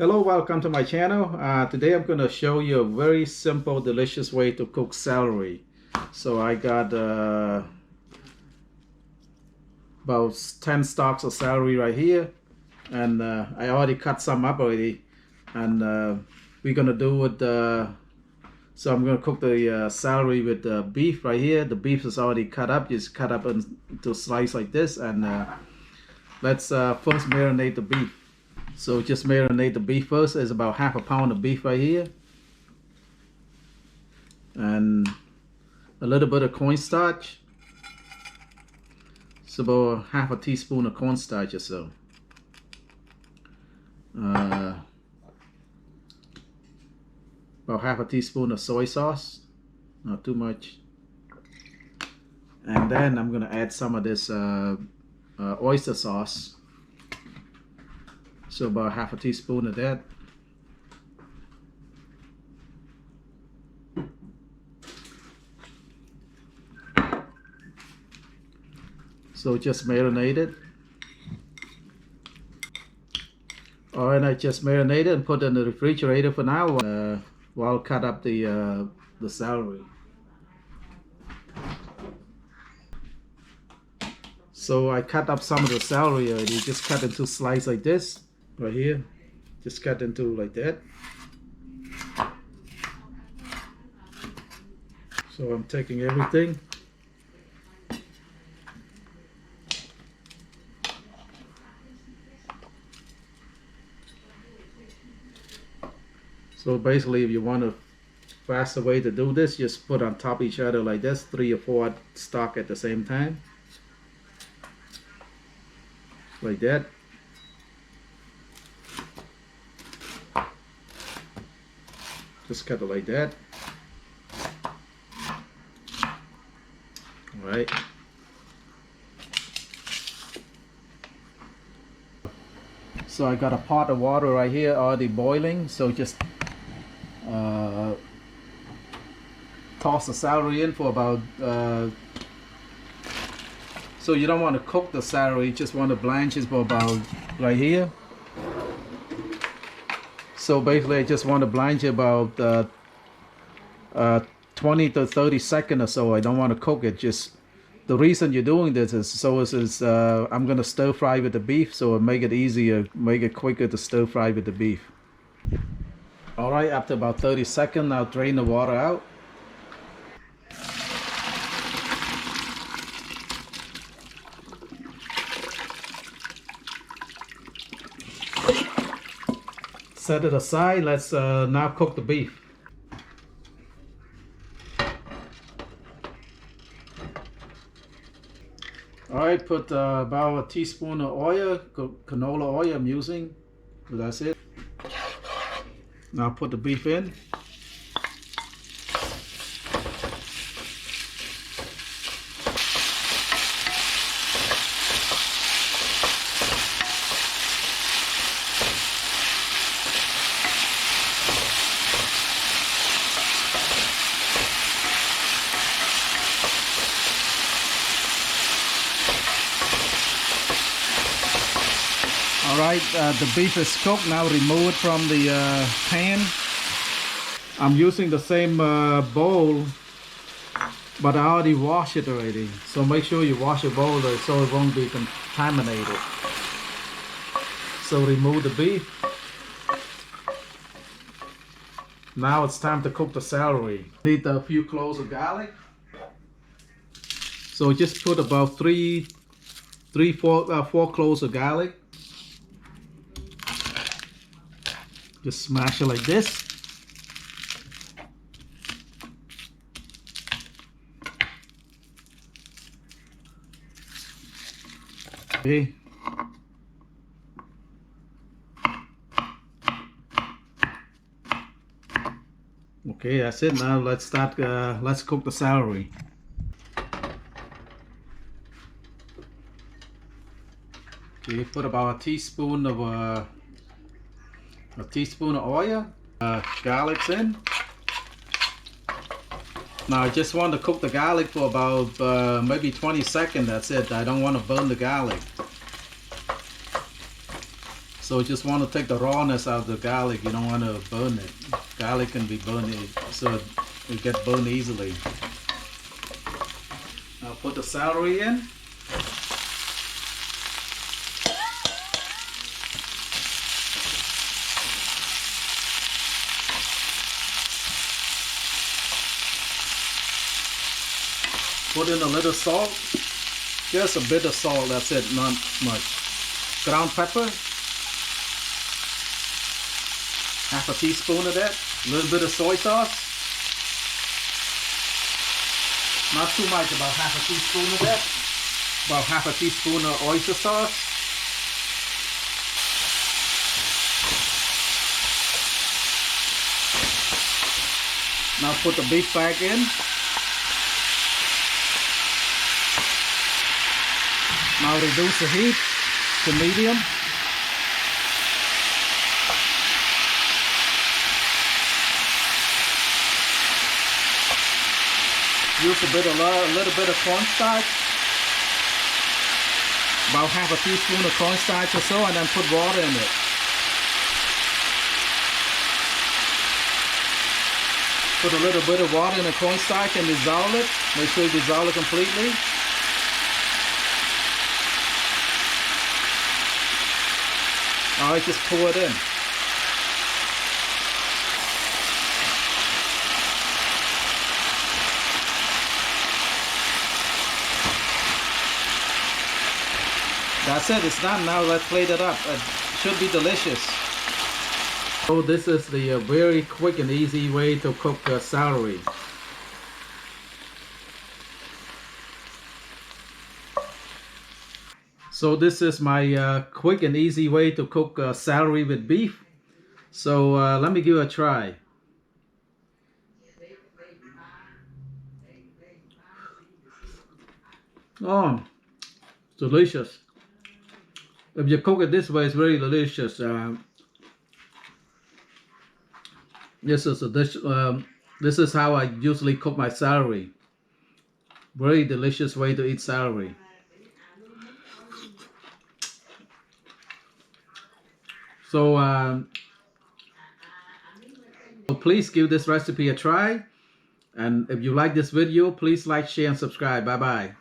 Hello, welcome to my channel. Today I'm going to show you a very simple, delicious way to cook celery. So I got about 10 stalks of celery right here, and I already cut some up already, and we're going to do it. So I'm going to cook the celery with the beef right here. The beef is already cut up, just cut up into slices like this, and let's first marinate the beef. So just marinate the beef first. There's about half a pound of beef right here. And a little bit of cornstarch. It's about half a teaspoon of cornstarch or so. About half a teaspoon of soy sauce. Not too much. And then I'm going to add some of this oyster sauce. So about half a teaspoon of that. So just marinate it. Alright, I just marinated and put it in the refrigerator for now while I cut up the celery. So I cut up some of the celery already, just cut into slices like this. Right here, just cut into like that. So I'm taking everything. So basically, if you want a faster way to do this, just put on top of each other like this, 3 or 4 stalks at the same time. Like that. Just cut it like that. All right. So I got a pot of water right here already boiling. So just toss the celery in for about. So you don't want to cook the celery, you just want to blanch it for about right here. So basically I just want to blanch it about 20 to 30 seconds or so. I don't want to cook it. Just the reason you're doing this is I'm going to stir fry with the beef, so it'll make it easier, make it quicker to stir fry with the beef. Alright, after about 30 seconds I'll drain the water out. Set it aside. Let's now cook the beef. Alright, put about a teaspoon of oil, canola oil I'm using. That's it. Now put the beef in. Alright, the beef is cooked. Now remove it from the pan. I'm using the same bowl, but I already washed it already. So make sure you wash your bowl so it won't be contaminated. So remove the beef. Now it's time to cook the celery. Need a few cloves of garlic. So just put about 4 cloves of garlic. Just smash it like this. Okay. Okay, that's it. Now let's start. Let's cook the celery. Okay, put about a teaspoon of oil. Garlic's in. Now I just want to cook the garlic for about maybe 20 seconds. That's it. I don't want to burn the garlic. So you just want to take the rawness out of the garlic. You don't want to burn it. Garlic can be burned, so it gets burned easily. Now put the celery in. Put in a little salt, just a bit of salt, that's it, not much. Ground pepper, half a teaspoon of that. A little bit of soy sauce, not too much, about half a teaspoon of that. About half a teaspoon of oyster sauce. Now put the beef back in. Now reduce the heat to medium. Use a little bit of cornstarch, about half a teaspoon of cornstarch or so, and then put water in it. Put a little bit of water in the cornstarch and dissolve it. Make sure you dissolve it completely. Alright, just pour it in. That's it, it's done. Now let's plate it up. It should be delicious. So this is the very quick and easy way to cook celery. So this is my quick and easy way to cook celery with beef. So let me give it a try. Oh, delicious. If you cook it this way, it's very delicious. This is a dish. This is how I usually cook my celery. Very delicious way to eat celery. So please give this recipe a try, and if you like this video, please like, share, and subscribe. Bye bye.